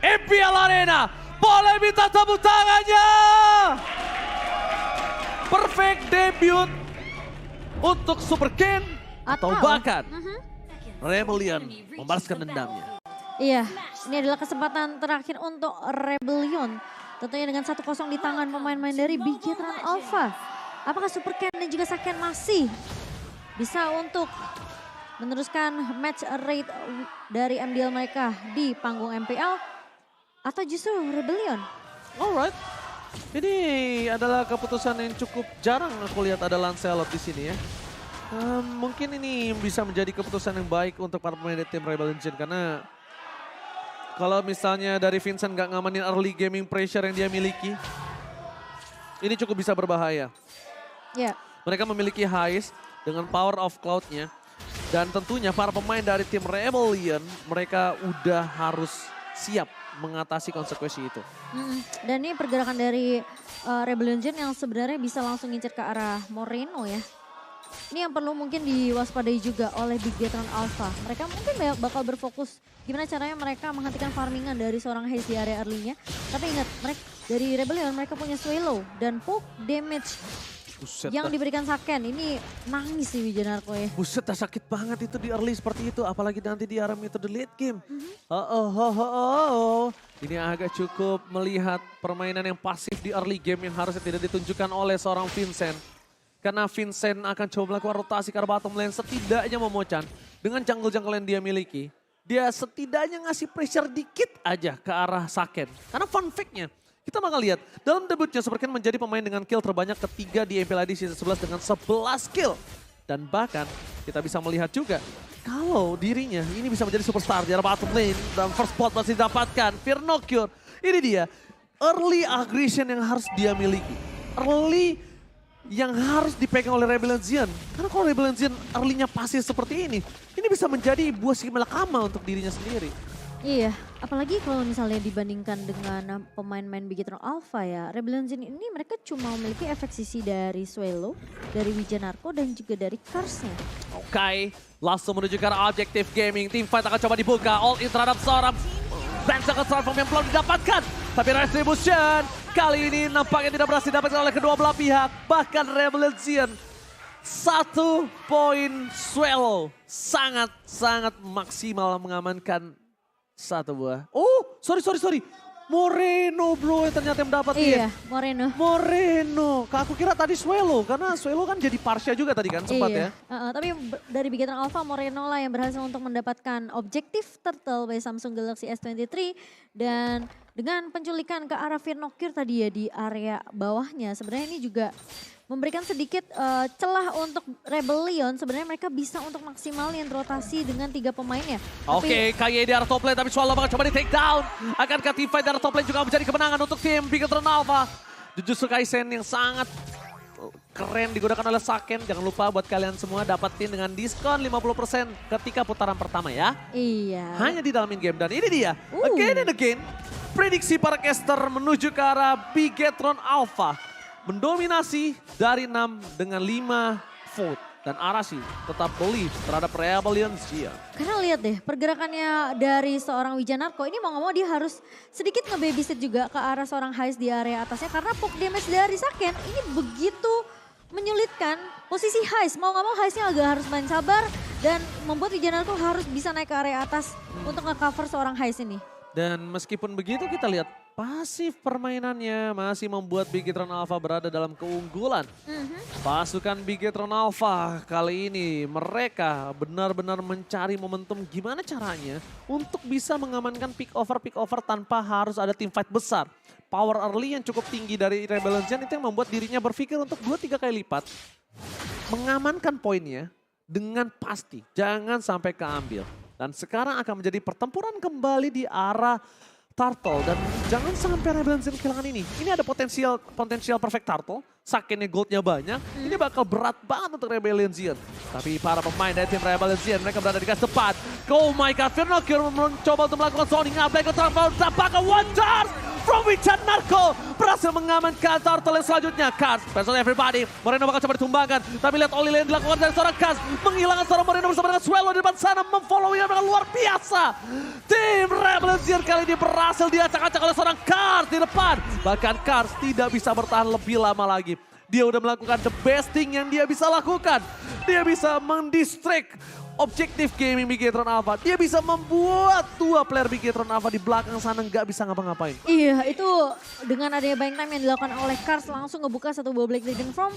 MPL Arena. Boleh minta tepuk tangannya. Perfect debut untuk Super Ken atau bahkan Rebellion membalaskan dendamnya. Iya, ini adalah kesempatan terakhir untuk Rebellion. Tentunya dengan 1-0 di tangan pemain-pemain dari Bigetron Alpha. Apakah Super Ken dan juga Saken masih bisa untuk meneruskan match rate dari MDL mereka di panggung MPL? Atau justru Rebellion? Alright. Ini adalah keputusan yang cukup jarang aku lihat ada Lancelot di sini ya. Mungkin ini bisa menjadi keputusan yang baik untuk para pemain dari tim Rebellion karena kalau misalnya dari Vincent nggak ngamanin early gaming pressure yang dia miliki, ini cukup bisa berbahaya. Ya. Mereka memiliki Heist dengan power of cloud-nya. Dan tentunya para pemain dari tim Rebellion, mereka udah harus siap mengatasi konsekuensi itu. Dan ini pergerakan dari Rebellion yang sebenarnya bisa langsung ngincer ke arah Moreno ya. Ini yang perlu mungkin diwaspadai juga oleh Bigetron Alpha. Mereka mungkin bakal berfokus gimana caranya mereka menghentikan farmingan dari seorang Haze di area early-nya. Tapi ingat, mereka dari Rebellion mereka punya Swallow dan poke damage Buset, yang diberikan Saken. Ini nangis sih Wijanarko ya. Buset, sakit banget itu di early seperti itu. Apalagi nanti di arah itu the late game. Ini agak cukup melihat permainan yang pasif di early game yang harusnya tidak ditunjukkan oleh seorang Vincent. Karena Vincent akan coba melakukan rotasi ke arah bottom lane setidaknya memochan. Dengan jungle-jungle yang dia miliki, dia setidaknya ngasih pressure dikit aja ke arah Saken. Karena fun fact-nya, kita bakal lihat dalam debutnya Super Ken menjadi pemain dengan kill terbanyak ketiga di MPL ID Season 11 dengan 11 kill. Dan bahkan kita bisa melihat juga kalau dirinya ini bisa menjadi superstar di arah bottom lane. Dan first spot masih didapatkan, Fear No Cure. Ini dia, early aggression yang harus dia miliki. Early yang harus dipegang oleh Rebellion Zion. Karena kalau Rebellion Zion early-nya pasif seperti ini bisa menjadi buah si malakama untuk dirinya sendiri. Iya, apalagi kalau misalnya dibandingkan dengan pemain-pemain Bigetron Alpha ya. Rebellion ini mereka cuma memiliki efek sisi dari Swallow, dari Wijanarko dan juga dari Curse-nya. Oke, langsung menuju ke arah objektif gaming. Team fight akan coba dibuka. All in terhadap seorang Benjamin Transform yang belum didapatkan. Tapi Retribution kali ini nampaknya tidak berhasil didapatkan oleh kedua belah pihak. Bahkan Rebellion 1 poin Swallow sangat-sangat maksimal mengamankan satu buah. Oh, sorry. Moreno bro yang ternyata yang mendapat Iya, Moreno. Aku kira tadi Swallow karena Swallow kan jadi Parsha juga tadi kan sempat ya. Tapi dari Bigetron Alpha Moreno lah yang berhasil untuk mendapatkan objektif turtle by Samsung Galaxy S23 dan dengan penculikan ke arah Fear No Cure tadi ya di area bawahnya. Sebenarnya ini juga memberikan sedikit celah untuk Rebellion. Sebenarnya mereka bisa untuk maksimalin rotasi dengan 3 pemainnya. Oke, KY di arah top lane tapi Swallow bakal coba di take down. Akankah team fight di arah top lane juga menjadi kemenangan untuk tim Bigetron Alpha. Jujutsu Kaisen yang sangat keren digunakan oleh Saken. Jangan lupa buat kalian semua dapetin dengan diskon 50% ketika putaran pertama ya. Iya. Hanya di dalam in-game dan ini dia. Again and again, prediksi para caster menuju ke arah Bigetron Alpha. Mendominasi dari 6 dengan 5 vote. Dan Arashi tetap believe terhadap Rebellion Zion. Karena lihat deh pergerakannya dari seorang Wijanarko ini mau nggak mau dia harus sedikit nge-babysit juga ke arah seorang Heist di area atasnya. Karena poke damage dari Saken ini begitu menyulitkan posisi Heist. Mau nggak mau Heistnya agak harus main sabar dan membuat Wijanarko harus bisa naik ke area atas untuk nge-cover seorang Heist ini. Dan meskipun begitu kita lihat pasif permainannya masih membuat Bigetron Alpha berada dalam keunggulan. Pasukan Bigetron Alpha kali ini mereka benar-benar mencari momentum gimana caranya untuk bisa mengamankan pick over tanpa harus ada team fight besar. Power early yang cukup tinggi dari Rebellion itu yang membuat dirinya berpikir untuk 2-3 kali lipat. Mengamankan poinnya dengan pasti, jangan sampai keambil. Dan sekarang akan menjadi pertempuran kembali di arah Turtle. Dan jangan sampai Rebellion kehilangan ini. Ini ada potensial perfect Turtle. Sakennya goldnya banyak. Ini bakal berat banget untuk Rebellion Zion. Tapi para pemain dari tim Rebellion Zion mereka berada di garis depan. Oh my god, Fear No Cure mencoba untuk melakukan zoning. Black Turtle dapatkan one charge. from Wichan Narco. Berhasil mengamankan turtle yang selanjutnya. Cars versus everybody. Moreno bakal coba ditumbangkan. Tapi lihat Oli yang dilakukan dari seorang Cars. Menghilangkan seorang Moreno bersama dengan Swello di depan sana. Memfollow yang dengan luar biasa. Tim Rebellion kali ini berhasil diacak-acak oleh seorang Cars di depan. Bahkan Cars tidak bisa bertahan lebih lama lagi. Dia udah melakukan the best thing yang dia bisa lakukan. Dia bisa mendistract objektif gaming Bigetron Alpha. Dia bisa membuat dua player Bigetron Alpha di belakang sana nggak bisa ngapa-ngapain. Iya, itu dengan adanya buying time yang dilakukan oleh Cars langsung ngebuka satu buah Black Dragon From.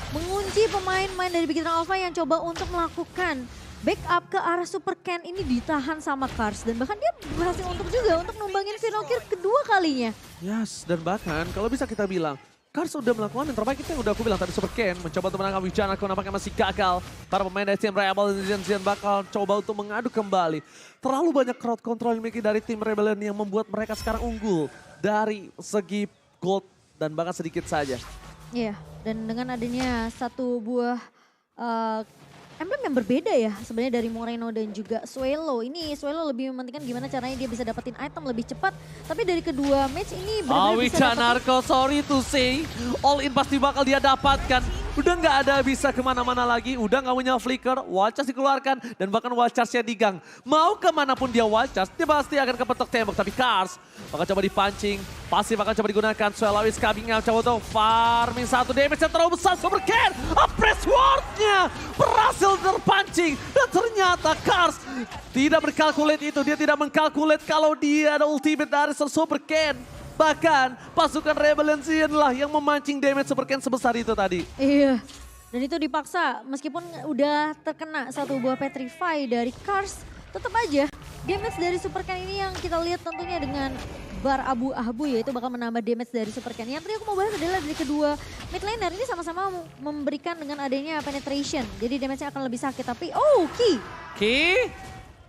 Mengunci pemain-pemain dari Bigetron Alpha yang coba untuk melakukan backup ke arah Super Ken ini ditahan sama Cars. Dan bahkan dia berhasil juga untuk numbangin Vinokir kedua kalinya. Yes, dan bahkan kalau bisa kita bilang, Cars sudah melakukan yang terbaik, itu yang udah aku bilang tadi. Super Ken mencoba untuk menangkap Wijana, aku nampaknya masih gagal. Para pemain dari tim Rebellion bakal coba untuk mengadu kembali. Terlalu banyak crowd control yang dimiliki dari tim Rebellion yang membuat mereka sekarang unggul dari segi gold dan bahkan sedikit saja. Iya, dan dengan adanya satu buah emblem yang berbeda ya sebenarnya dari Moreno dan juga Swello. Ini Swello lebih mementingkan gimana caranya dia bisa dapetin item lebih cepat. Tapi dari kedua match ini benar-benar bisa Wichan Narco, sorry to say, all in pasti bakal dia dapatkan. Udah nggak ada bisa kemana-mana lagi, udah nggak punya flicker, wall charge dikeluarkan, dan bahkan wall charge-nya digang. Mau kemanapun dia wall charge, dia pasti akan kepetok tembok. Tapi Cars bakal coba dipancing, pasti bakal coba digunakan. Swello is coming out, coba untuk farming satu damage yang terlalu besar. Super Ken, press ward-nya berhasil terpancing. Dan ternyata Cars tidak berkalkulate itu, dia tidak mengkalkulate kalau dia ada ultimate dari Super Ken. Bahkan pasukan Rebellion lah yang memancing damage Super Ken sebesar itu tadi. Iya, dan itu dipaksa meskipun udah terkena satu buah Petrify dari Cars. Tetap aja damage dari Super Ken ini yang kita lihat tentunya dengan bar abu-abu ya, itu bakal menambah damage dari Super Ken. Yang tadi aku mau bahas adalah dari kedua mid laner ini sama-sama memberikan dengan adanya penetration. Jadi damage-nya akan lebih sakit, tapi Ki,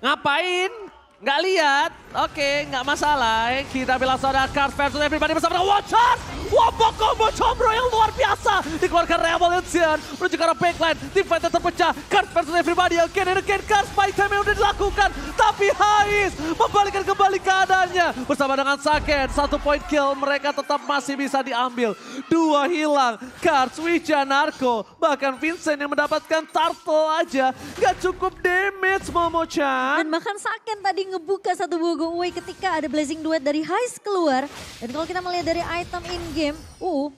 ngapain? Nggak lihat? Oke, nggak masalah. Kita bilang saudara Cars versus everybody bersama dengan Watcher. Wombo combo combro yang luar biasa. Dikeluarkan Revolution. Menuju ke arah backline. Tim fighter terpecah. Cars versus everybody. Again and again. Cars fight time yang udah dilakukan. Tapi Hais membalikkan kembali keadaannya. Bersama dengan Saken. 1 point kill. Mereka tetap masih bisa diambil. 2 hilang. Cars, Wichan, Narco. Bahkan Vincent yang mendapatkan turtle aja. Nggak cukup damage Momo-chan. dan bahkan Saken tadi ngebuka satu buah giveaway ketika ada Blazing Duet dari Hais keluar. Dan kalau kita melihat dari item in-game,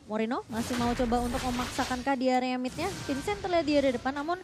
Moreno masih mau coba untuk memaksakan di area midnya. Vincent terlihat di area depan, namun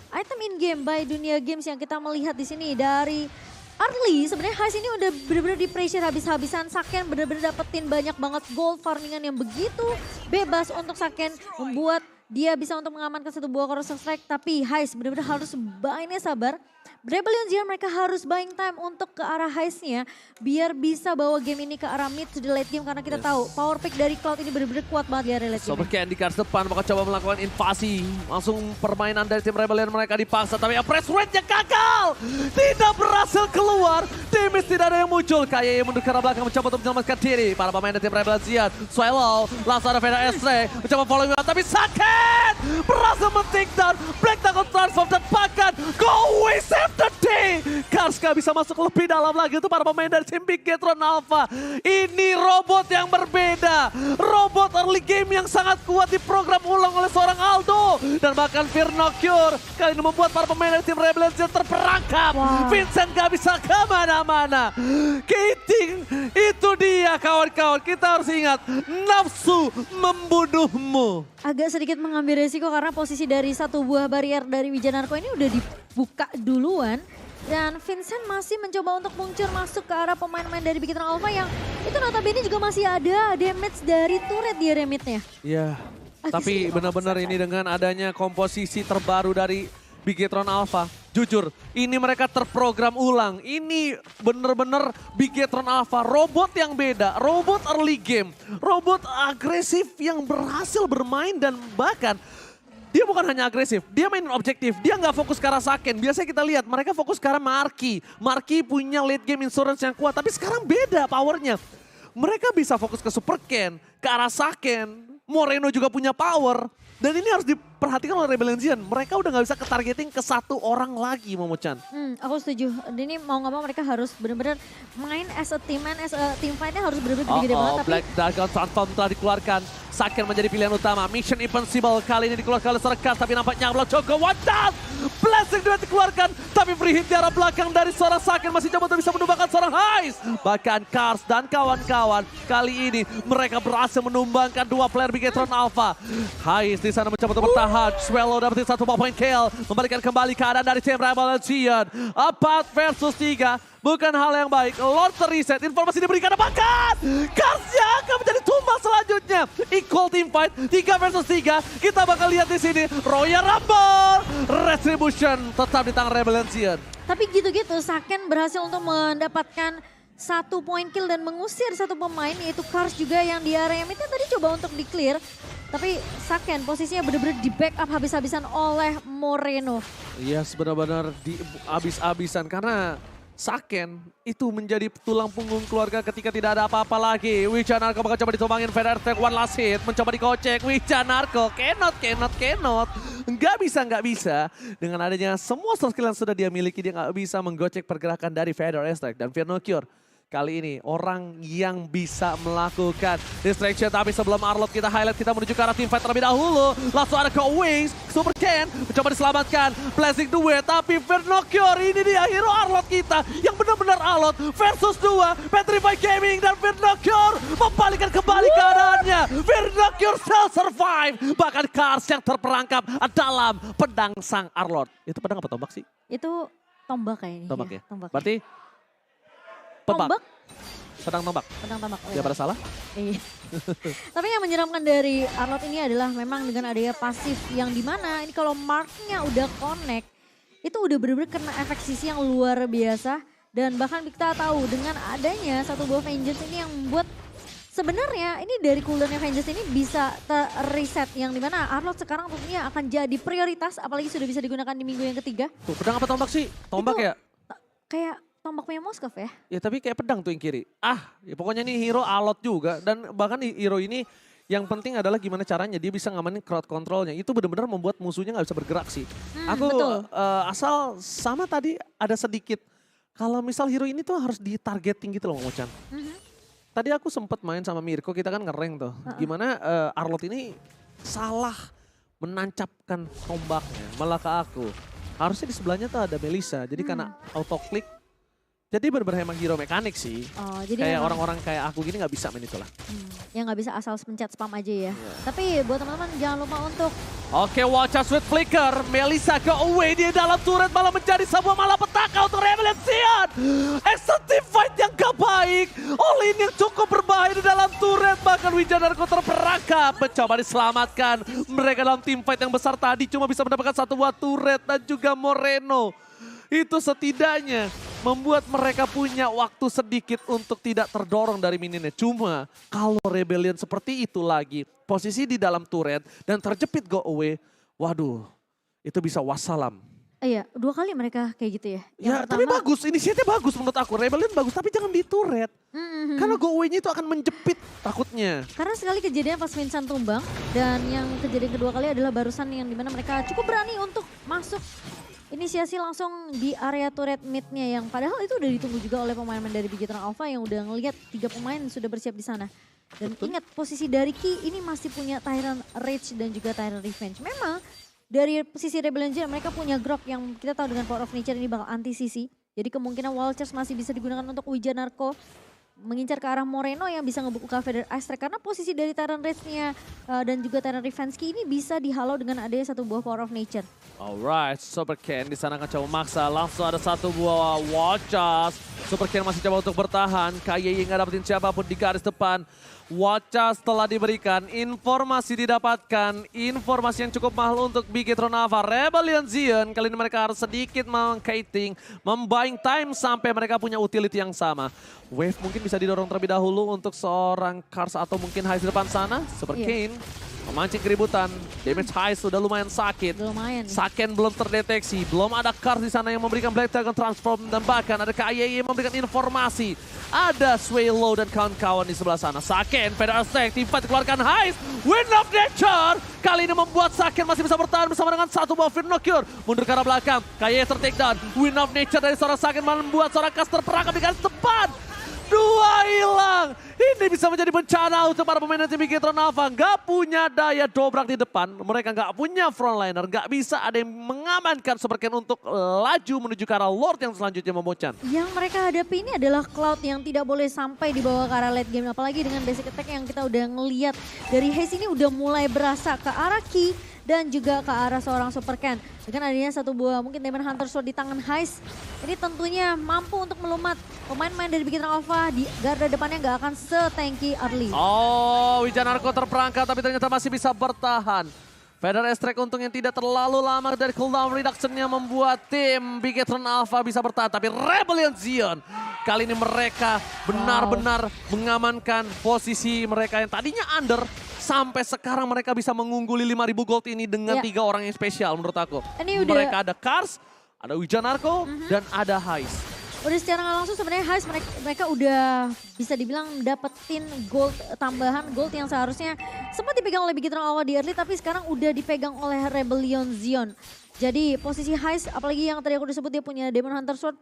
item in-game by Dunia Games yang kita melihat di sini dari Arli, sebenarnya Hais ini udah bener-bener di pressure habis-habisan. Saken bener-bener dapetin banyak banget gold farmingan yang begitu bebas untuk Saken, membuat dia bisa untuk mengamankan satu buah Corrosive Strike. Tapi Hais bener-bener harus mainnya sabar. Rebellion Zero mereka harus buying time untuk ke arah Hais-nya biar bisa bawa game ini ke arah mid to the late game, karena kita tahu power pick dari Cloud ini benar-benar kuat banget di area late game. Super Ken di Cars depan bakal coba melakukan invasi. Langsung permainan dari tim Rebellion mereka dipaksa, tapi press rate-nya gagal. Tidak berhasil keluar. Damage tidak ada yang muncul. Kayak yang mundur ke arah belakang mencoba untuk menyelamatkan diri. Para pemain dari tim Rebellion Zion. Swello langsung ada Veda Estre mencoba following up, tapi Saken berhasil men-take down. Black Dragon transform dan bahkan go away save the day. Cars gak bisa masuk lebih dalam lagi untuk para pemain dari tim Bigetron Alpha. Ini robot yang berbeda. Robot early game yang sangat kuat diprogram ulang oleh seorang Aldo. Dan bahkan Vinokir kali ini membuat para pemain dari tim Rebellion terperangkap. Vincent gak bisa kemana-mana. Kiting, itu dia kawan-kawan. Kita harus ingat, nafsu membunuhmu. Agak sedikit mengambil resiko karena posisi dari satu buah barrier dari Wijanarko ini udah dibuka duluan. Dan Vincent masih mencoba untuk muncul masuk ke arah pemain-pemain dari Bigetron Alpha yang itu notabene juga masih ada damage dari turret di remitnya. Iya, tapi benar-benar ini dengan adanya komposisi terbaru dari Bigetron Alpha. Jujur, ini mereka terprogram ulang. Ini benar-benar Bigetron Alpha, robot yang beda, robot early game, robot agresif yang berhasil bermain dan bahkan dia bukan hanya agresif, dia mainin objektif, dia nggak fokus ke arah Saken. Biasanya kita lihat mereka fokus ke arah Marky. Marky punya late game insurance yang kuat, tapi sekarang beda powernya. Mereka bisa fokus ke Super Ken, ke arah Saken, Moreno juga punya power. Dan ini harus perhatikan oleh Rebellion Zion, mereka udah nggak bisa ke-targeting ke satu orang lagi, Momochan. Aku setuju. Ini mau nggak mau mereka harus benar-benar main as a team, team fight-nya harus benar-benar gede-gede banget. Tapi Black Dragon Transform telah dikeluarkan. Saken menjadi pilihan utama. Mission Invincible kali ini dikeluarkan oleh Serkas, tapi nampaknya Blok Joko Wadah. Blessing Duet dikeluarkan, tapi free hit di arah belakang dari seorang Saken masih coba untuk bisa menumbangkan seorang Hais. Bahkan Kars dan kawan-kawan kali ini mereka berhasil menumbangkan dua player Bigetron Alpha. Hais di sana mencoba untuk bertahan. Swallow dapetin satu point kill, membalikan kembali keadaan dari tim Rebellion Zion. 4 versus 3. Bukan hal yang baik. Lord terreset. Informasi diberikan apakah Karsnya akan menjadi tumbal selanjutnya. Equal team fight. 3 versus 3. Kita bakal lihat di sini. Royal Rumble. Retribution tetap di tangan Rebellion Zion. Tapi gitu-gitu Saken berhasil untuk mendapatkan 1 point kill dan mengusir satu pemain yaitu Kars juga yang di area midnya tadi coba untuk di clear. Tapi Saken posisinya benar-benar di backup habis-habisan oleh Moreno. Yes, benar-benar di habis-habisan karena Saken itu menjadi tulang punggung keluarga ketika tidak ada apa-apa lagi. Wijanarko bakal coba ditumbangin, Feder Tech one last hit, mencoba dikocek. Wijanarko, cannot. Nggak bisa. Dengan adanya semua skill yang sudah dia miliki, dia nggak bisa menggocek pergerakan dari Feder Tech dan Firnocure. Kali ini orang yang bisa melakukan distraction, tapi sebelum Arlot kita highlight, kita menuju ke arah teamfight terlebih dahulu. Langsung ada ke Wings, Super Ken mencoba diselamatkan, Blessing Duet, tapi Vernocure ini dia hero Arlot kita yang benar-benar Arlot versus 2, Petrify Gaming dan Vernocure membalikan kembali keadaannya. Vernocure still survive, bahkan Kars yang terperangkap dalam pedang sang Arlot. Itu pedang apa tombak sih? Itu tombak kayaknya. Tombak ya? Tombak. Berarti Tombak? Pedang tombak. Pedang tombak. Dia pada salah? Iya. Tapi yang menyeramkan dari Arlot ini adalah memang dengan adanya pasif yang dimana ini kalau marknya udah connect, itu udah bener-bener kena efek sisi yang luar biasa. Dan bahkan kita tahu dengan adanya satu buah Vengeance ini yang membuat sebenarnya ini dari cooldownnya Vengeance ini bisa reset yang dimana Arlot sekarang tentunya akan jadi prioritas apalagi sudah bisa digunakan di minggu yang ketiga. Tuh, pedang apa tombak sih? Tombak Itu ya? Kayak tombak punya Moskov ya? Ya tapi kayak pedang tuh yang kiri. Ya pokoknya nih hero alot juga. Dan bahkan hero ini yang penting adalah gimana caranya dia bisa ngamanin crowd controlnya. Itu benar-benar membuat musuhnya nggak bisa bergerak sih. Aku betul. Asal sama tadi ada sedikit. Kalau misal hero ini tuh harus ditargeting gitu loh Momochan. Tadi aku sempat main sama Mirko, kita kan ngereng tuh. Gimana Arlot ini salah menancapkan tombaknya malah ke aku. Harusnya di sebelahnya tuh ada Melissa. Jadi karena auto click. Jadi benar-benar emang hero mekanik sih. Oh, jadi kayak memang orang-orang kayak aku gini nggak bisa main itulah. yang nggak bisa asal pencet spam aja ya. Tapi buat teman-teman jangan lupa untuk Oke, watch out with flicker. Melissa ke away di dalam turret malah menjadi sebuah malapetaka untuk Rebellion Zion. Extreme fight yang gak baik. Olin yang cukup berbahaya di dalam turret. Bahkan Wijanarko terperangkap. Mencoba diselamatkan. Mereka dalam team fight yang besar tadi cuma bisa mendapatkan satu buah turret dan juga Moreno. Itu setidaknya membuat mereka punya waktu sedikit untuk tidak terdorong dari minionnya. Cuma kalau Rebellion seperti itu lagi, posisi di dalam turret dan terjepit go away, waduh itu bisa wassalam. iya, 2 kali mereka kayak gitu ya. Yang Ya tapi bagus, inisiatif bagus menurut aku. Rebellion bagus tapi jangan di turret. Karena go away-nya itu akan menjepit takutnya. Karena sekali kejadian pas Vincent tumbang dan yang kejadian kedua kali adalah barusan yang dimana mereka cukup berani untuk masuk inisiasi langsung di area turret mid-nya yang padahal itu udah ditunggu juga oleh pemain dari Bigetron Alpha yang udah ngelihat 3 pemain sudah bersiap di sana. Dan ingat posisi dari Ki ini masih punya Tyrant Rage dan juga Tyrant Revenge. Memang dari sisi Rebellion Zion mereka punya Grok yang kita tahu dengan Power of Nature ini bakal anti-CC. Jadi kemungkinan Wall Charge masih bisa digunakan untuk Wijanarko mengincar ke arah Moreno yang bisa ngebuka Feder Astra karena posisi dari Tyrant Rage-nya dan juga Tyrant Revenge ini bisa dihalau dengan adanya satu buah Power of Nature. Alright, Super Ken di sana akan coba maksa. Langsung ada satu buah Watchas. Super Ken masih coba untuk bertahan. KYY nggak dapetin siapapun di garis depan. Watchas telah diberikan, informasi didapatkan, informasi yang cukup mahal untuk Bigetron Alpha. Rebellion Zion kali ini mereka harus sedikit meng-kiting, membuying time sampai mereka punya utility yang sama. Wave mungkin bisa didorong terlebih dahulu untuk seorang Kars atau mungkin Hais di depan sana. Super Kane memancing keributan, damage Hais sudah lumayan sakit. Lumayan. Saken belum terdeteksi, belum ada Kars di sana yang memberikan Black Dragon Transform dan bahkan ada KYY yang memberikan informasi. Ada Swallow dan kawan-kawan di sebelah sana. Saken, Feder Attack, team fight dikeluarkan Hais, Wind of Nature, Kali ini membuat Saken masih bisa bertahan bersama dengan satu buah Fear Nocturne. Mundur ke arah belakang. Kaye tertakedown. Wind of Nature dari seorang Saken membuat seorang caster perangkap di garis depan. Dua hilang. Ini bisa menjadi bencana untuk para pemain tim Bigetron Alpha. Nggak punya daya dobrak di depan. Mereka nggak punya frontliner. Nggak bisa ada yang mengamankan Superken untuk laju menuju ke arah Lord yang selanjutnya memocan. Yang mereka hadapi ini adalah Cloud yang tidak boleh sampai dibawa ke arah late game. Apalagi dengan basic attack yang kita udah ngeliat dari Haze ini udah mulai berasa ke arah Ki dan juga ke arah seorang Superken. Dengan adanya satu buah mungkin Demon Hunter Sword di tangan Haze, ini tentunya mampu untuk melumat pemain-pemain dari Bigetron Alpha. Di garda depannya nggak akan se-tanky early. Oh, Wijanarko terperangkap tapi ternyata masih bisa bertahan. Feather Strike untungnya tidak terlalu lama dari cooldown reduction-nya membuat tim Bigetron Alpha bisa bertahan. Tapi Rebellion Zion kali ini mereka benar-benar mengamankan posisi mereka yang tadinya under. Sampai sekarang mereka bisa mengungguli 5.000 gold ini dengan 3 orang yang spesial menurut aku. Ini udah... Mereka ada Kars, ada Wijanarko, dan ada Hais. Udah secara nggak langsung sebenarnya Hais mereka udah bisa dibilang dapetin gold, tambahan gold yang seharusnya sempat dipegang oleh Bigetron Alpha di early tapi sekarang udah dipegang oleh Rebellion Zion. Jadi posisi Hais apalagi yang tadi aku disebut dia punya Demon Hunter Sword,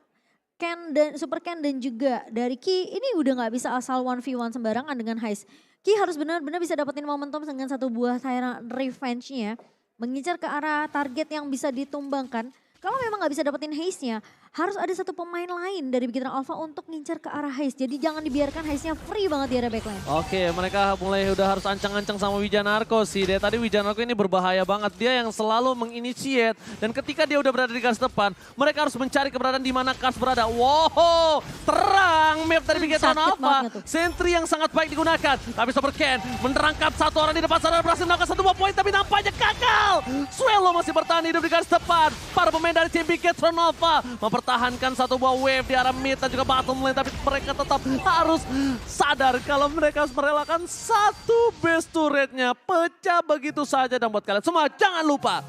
Ken dan Super Ken dan juga dari Ki ini udah nggak bisa asal 1v1 sembarangan dengan Hais. Ki harus benar-benar bisa dapetin momentum dengan satu buah Tyrant Revenge-nya. Mengincar ke arah target yang bisa ditumbangkan. Kalau memang nggak bisa dapetin Haze-nya, harus ada satu pemain lain dari Bigetron Alpha untuk ngincar ke arah Haze. Jadi jangan dibiarkan Haze-nya free banget di area backline. Oke, mereka mulai udah harus ancang-ancang sama Wijanarko sih. Dari tadi Wijanarko ini berbahaya banget. Dia yang selalu menginitiate. Dan ketika dia udah berada di garis depan, mereka harus mencari keberadaan di mana Kars berada. Wow, terang map dari Bigetron Alpha. Sentry yang sangat baik digunakan. Tapi Super Ken menerangkap satu orang di depan sana berhasil melakukan satu buah poin. Tapi nampaknya gagal. Swelo masih bertahan hidup di garis depan. Para pemain dari tim Bigetron Alpha mempertahankan satu buah wave di arah mid dan juga bottom lane, tapi mereka tetap harus sadar kalau mereka harus merelakan satu base turretnya pecah begitu saja. Dan buat kalian semua jangan lupa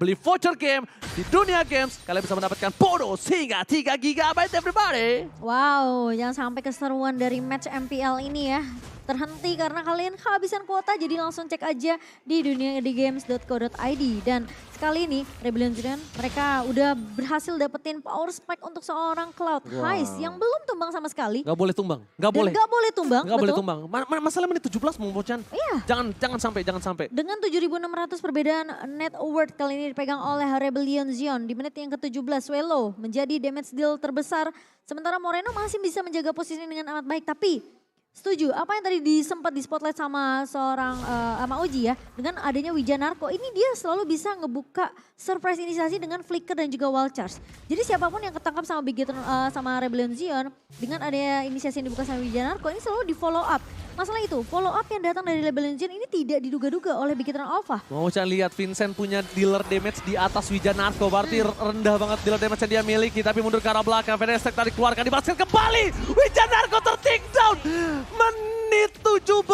beli voucher game di Dunia Games, kalian bisa mendapatkan bonus hingga 3 GB everybody. Wow, jangan sampai keseruan dari match MPL ini ya terhenti karena kalian kehabisan kuota, jadi langsung cek aja di duniagames.co.id. Dan sekali ini Rebellion Zion mereka udah berhasil dapetin power spike untuk seorang Cloud Hais yang belum tumbang sama sekali. Gak boleh tumbang, gak boleh. Gak boleh tumbang, gak boleh tumbang. Masalah menit 17 mau bocan. Iya. Jangan sampai. Dengan 7.600 perbedaan net worth kali ini dipegang oleh Rebellion Zion di menit yang ke-17. Swelo menjadi damage deal terbesar. Sementara Moreno masih bisa menjaga posisi dengan amat baik, tapi setuju, apa yang tadi sempat di spotlight sama seorang sama Oji ya, dengan adanya Wijanarko, ini dia selalu bisa ngebuka surprise inisiasi dengan flicker dan juga wall charge. Jadi siapapun yang ketangkap sama Bigetron sama Rebellion Zion, dengan adanya inisiasi yang dibuka sama Wijanarko, ini selalu di follow up. Masalah itu, follow up yang datang dari Rebellion Zion ini tidak diduga-duga oleh Bigetron Alpha. Mau Chan lihat Vincent punya dealer damage di atas Wijanarko, berarti rendah banget dealer damage yang dia miliki, tapi mundur ke arah belakang, Fedestek tadi keluarkan, dibaskan kembali, Wijanarko ter-take down. Menit 17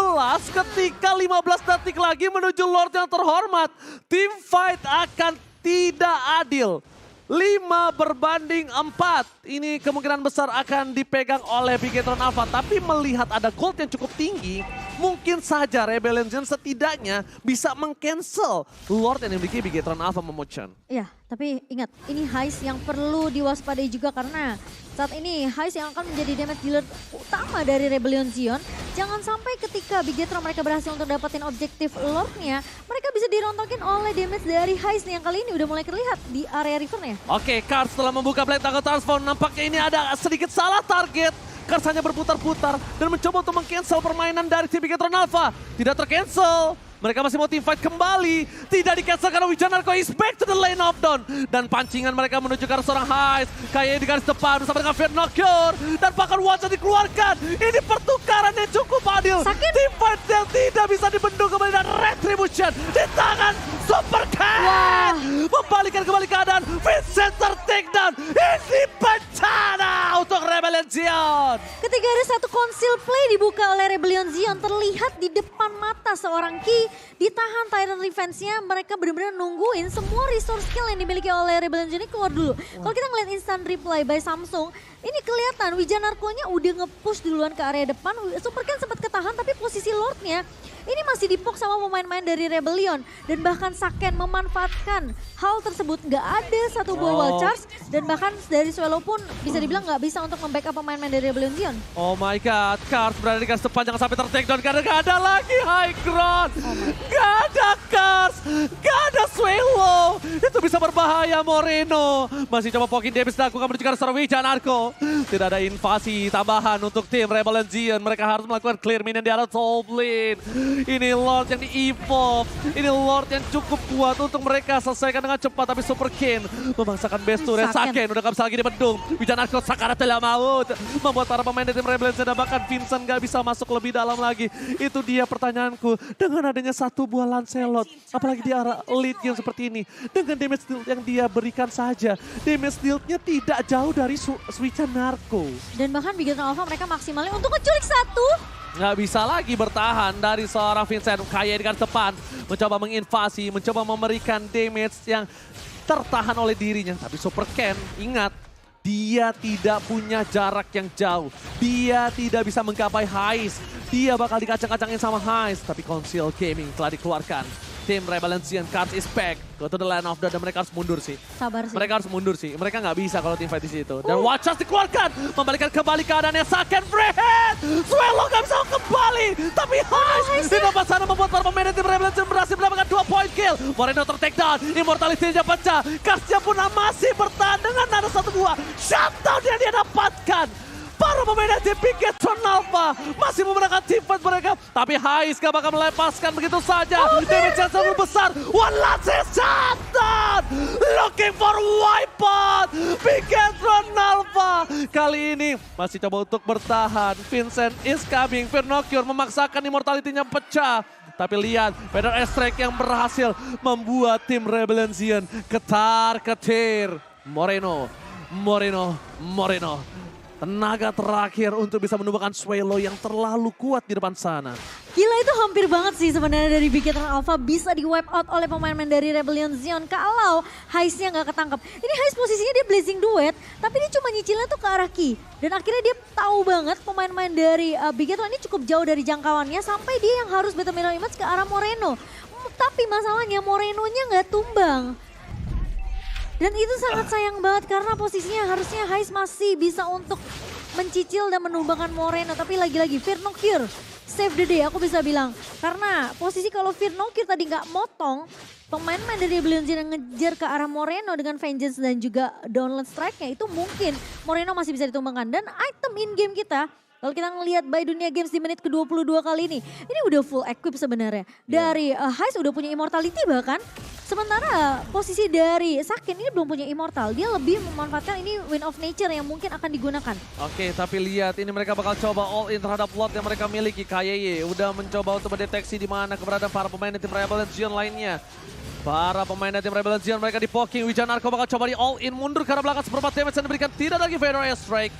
ketika 15 detik lagi menuju Lord yang terhormat. Team fight akan tidak adil. 5-4. Ini kemungkinan besar akan dipegang oleh Bigetron Alpha. Tapi melihat ada gold yang cukup tinggi, mungkin saja Rebellion Zion setidaknya bisa meng-cancel Lord yang dimiliki Bigetron Alpha Memocan. Iya, tapi ingat ini Hais yang perlu diwaspadai juga karena saat ini Hais yang akan menjadi damage dealer utama dari Rebellion Zion. Jangan sampai ketika Bigetron mereka berhasil untuk dapetin objektif Lord-nya, mereka bisa dirontokin oleh damage dari Hais yang kali ini udah mulai terlihat di area rivernya. Oke, Kars setelah membuka Black Tackle Transform, nampaknya ini ada sedikit salah target. Kars hanya berputar-putar dan mencoba untuk meng-cancel permainan dari tim Bigetron Alpha. Tidak ter-cancel. Mereka masih mau team fight kembali. Tidak di-cancel karena Wijanarko is back to the lane of down. Dan pancingan mereka menuju ke arah seorang Hais. Kaye di garis depan bersama dengan Fear Nocturne. Dan bahkan Watcha dikeluarkan. Ini pertukaran yang cukup adil. Sakit. Team fight yang tidak bisa dibendung kembali dan Retribution di tangan Super Ken. Membalikan kembali keadaan. Vincent ter-take down. Ini bencana untuk Rebellion Zion. Ketika ada satu conceal play dibuka oleh Rebellion Zion, terlihat di depan mata seorang Ki, ditahan Tyrant Revenge-nya, mereka benar-benar nungguin semua resource skill yang dimiliki oleh Rebellion Zion ini keluar dulu. Kalau kita ngeliat instant reply by Samsung, ini kelihatan Wijanarko-nya udah nge-push duluan ke area depan, Super Ken sempat ketahan tapi posisi Lord-nya Ini masih dipok sama pemain-pemain dari Rebellion. Dan bahkan Saken memanfaatkan hal tersebut. Nggak ada satu buah wall charge. Dan bahkan dari Swallow pun bisa dibilang nggak bisa untuk membackup pemain-pemain dari Rebellion Zion. Oh my god, Kars berada di garis depan, jangan sampai ter-takedown karena gak ada lagi high ground. Gak ada Kars, gak ada Swallow. Itu bisa berbahaya Moreno. Masih coba poking damage dilakukan menuju ke arah Wijan Arko. Tidak ada invasi tambahan untuk tim Rebellion Zion. Mereka harus melakukan clear minion di arah top lane. Ini Lord yang di-evolve. Ini Lord yang cukup kuat untuk mereka selesaikan dengan cepat. Tapi Super King memaksakan best to dan Saken udah gak bisa lagi dibendung. Wijan Arko Sakara telah maut. Membuat para pemain dari tim Rebellion Zion dan bahkan Vincent gak bisa masuk lebih dalam lagi. Itu dia pertanyaanku. Dengan adanya satu buah Lancelot. Apalagi di arah lead game seperti ini. Dengan damage deal yang dia berikan saja. Damage deal-nya tidak jauh dari Wijan Arko. Dan bahkan Bigetron Alpha mereka maksimalnya untuk ngeculik satu. Nggak bisa lagi bertahan dari seorang Vincent. Kaya di garis depan. Mencoba menginvasi, mencoba memberikan damage yang tertahan oleh dirinya. Tapi Super Ken, ingat. Dia tidak punya jarak yang jauh. Dia tidak bisa menggapai Heist. Dia bakal dikacang-kacangin sama Heist. Tapi Conceal Gaming telah dikeluarkan. Tim Rebellion Zion Cards is back. Go to the line of the, dan mereka harus mundur sih. Sabar sih. Mereka harus mundur sih. Mereka nggak bisa kalau tim fight di situ. Dan Watchers dikeluarkan. Membalikan kembali keadaannya Saken free hit. Swallow nggak bisa kembali. Tapi Heist di tempat sana membuat para pemain tim Rebellion Zion berhasil mendapatkan 2 point kill. Moreno ter-take down. Immortality-nya pecah. Cards-nya pun masih bertahan dengan ada satu buah shutdown yang dia dapatkan. Para pemain tim Bigetron Alpha masih memenangkan tim fight mereka. Tapi Heist gak bakal melepaskan begitu saja. Damage yang sangat besar. One last shutdown. Looking for wipeout. Bigetron Alpha. Kali ini masih coba untuk bertahan. Vincent is coming. Vernocure memaksakan immortality-nya pecah. Tapi lihat, Vader Strike yang berhasil membuat tim Rebellion Zion ketar-ketir. Moreno. Tenaga terakhir untuk bisa menumbangkan Swallow yang terlalu kuat di depan sana. Gila, itu hampir banget sih sebenarnya dari Bigetron Alpha bisa di wipe out oleh pemain-pemain dari Rebellion Zion kalau Heist-nya nggak ketangkep. Ini Heist posisinya dia blazing duet, tapi dia cuma nyicilnya tuh ke arah Ki. Dan akhirnya dia tahu banget pemain-pemain dari Bigetron ini cukup jauh dari jangkauannya sampai dia yang harus battle mirror image ke arah Moreno. Tapi masalahnya Morenonya nggak tumbang. Dan itu sangat sayang banget karena posisinya harusnya Heist masih bisa untuk mencicil dan menumbangkan Moreno. Tapi lagi-lagi Vernocure save the day aku bisa bilang. Karena posisi kalau Vernocure tadi nggak motong, pemain-pemain dari Rebellion Zion yang ngejar ke arah Moreno dengan Vengeance dan juga downland strike-nya itu mungkin Moreno masih bisa ditumbangkan. Dan item in-game kita, kalau kita ngelihat by Dunia Games di menit ke-22 kali ini udah full equip sebenarnya. Dari Heist udah punya immortality bahkan. Sementara posisi dari Saken ini belum punya immortal. Dia lebih memanfaatkan ini Wind of Nature yang mungkin akan digunakan. Oke, tapi lihat ini mereka bakal coba all in terhadap lot yang mereka miliki. KYY udah mencoba untuk mendeteksi di mana keberadaan para pemain tim Rebellion Zion lainnya. Para pemain tim Rebellion Zion mereka di poking. Wijan Arko bakal coba di all in mundur karena belakang seperempat damage yang diberikan. Tidak lagi Vader Strike.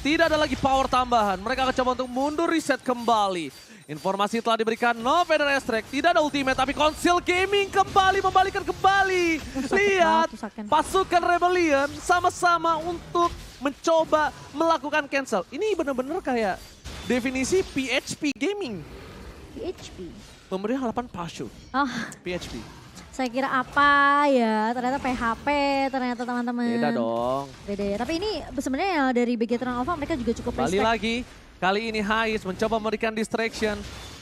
Tidak ada lagi power tambahan. Mereka akan coba untuk mundur reset kembali. Informasi telah diberikan, no Vader Strike, tidak ada ultimate, tapi Conceal Gaming kembali membalikan kembali. Lihat, pasukan Rebellion sama-sama untuk mencoba melakukan cancel. Ini benar-benar kayak definisi PHP Gaming. PHP? Pemberi harapan Pashu. Oh. PHP. Saya kira apa ya, ternyata PHP ternyata teman-teman. Beda dong. Beda ya, tapi ini sebenarnya dari Bigetron Alpha mereka juga cukup Balik respect. lagi. Kali ini Heist mencoba memberikan distraction.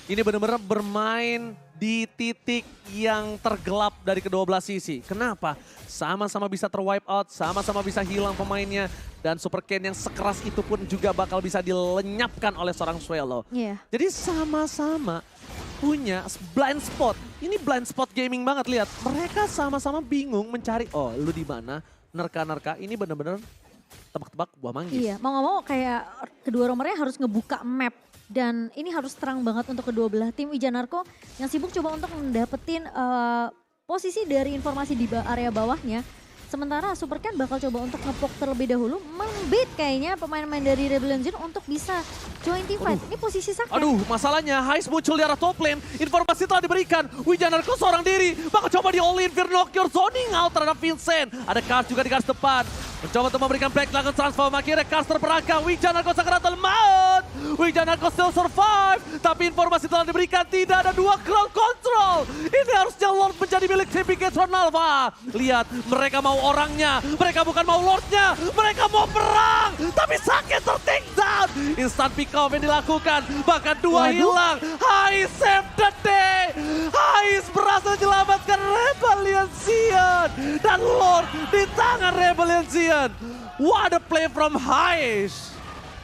Ini benar-benar bermain di titik yang tergelap dari kedua belah sisi. Kenapa? Sama-sama bisa terwipe out, sama-sama bisa hilang pemainnya. Dan Super Ken yang sekeras itu pun juga bakal bisa dilenyapkan oleh seorang Swallow. Iya. Jadi sama-sama punya blind spot. Ini blind spot gaming banget, lihat. Mereka sama-sama bingung mencari, oh lu di mana? Nerka-nerka, ini benar-benar tebak-tebak buah manggis. Iya, mau gak mau kayak kedua romernya harus ngebuka map. Dan ini harus terang banget untuk kedua belah tim. Wijan Arko yang sibuk coba untuk mendapetin posisi dari informasi di area bawahnya. Sementara Super Ken bakal coba untuk ngepok terlebih dahulu. Membait kayaknya pemain-pemain dari Rebellion Zion untuk bisa join team fight. Ini posisi Saken. Aduh, masalahnya Heist muncul di arah top lane. Informasi telah diberikan. Wijan Arko seorang diri. Bakal coba di all in. Vernocure zoning out terhadap Vincent. Ada Kars juga di garis depan. Mencoba untuk memberikan back lakukan transform. Akhirnya Kars terperangkap. Wijan Arko sakaratul maut. Wijanako still survive. Tapi informasi telah diberikan, tidak ada 2 ground control. Ini harusnya Lord menjadi milik tim Bigetron Alpha. Lihat, mereka mau orangnya. Mereka bukan mau Lordnya. Mereka mau perang. Tapi sakit ter-take down. Instant pick off yang dilakukan. Bahkan 2 hilang. Hais save the day. Hais berhasil menyelamatkan Rebellion Sion. Dan Lord di tangan Rebellion Sion. What a play from Hais.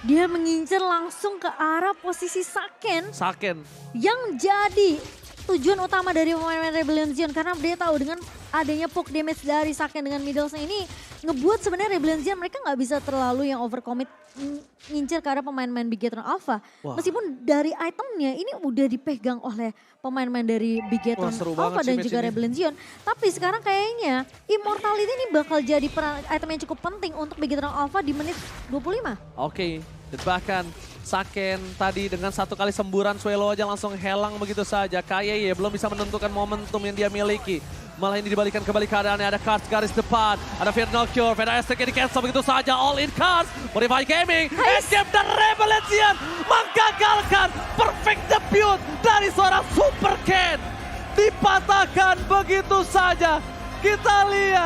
Dia mengincar langsung ke arah posisi Saken Saken. yang jadi tujuan utama dari pemain Rebellion Sion. Karena dia tahu dengan adanya poke damage dari Saken dengan middlesnya ini ngebuat sebenarnya Rebellion Sion mereka nggak bisa terlalu yang overcommit ngincer ke arah pemain-pemain Bigetron Alpha. Wah. Meskipun dari itemnya ini udah dipegang oleh pemain-pemain dari Bigetron seru Alpha banget sih dan match juga ini. Rebellion Sion. Tapi sekarang kayaknya Immortality ini bakal jadi item yang cukup penting untuk Bigetron Alpha di menit 25. Oke, dan bahkan Saken tadi dengan 1 kali semburan Swelo aja langsung helang begitu saja. KYY belum bisa menentukan momentum yang dia miliki. Malah ini dibalikan kembali keadaannya, ada Cards garis depan, ada Fear No Cure, Fear STK di cancel begitu saja, all in Cards, Modify Gaming, Escape dan Rebellion Sion menggagalkan perfect debut dari seorang Super Ken. Dipatahkan begitu saja, kita lihat.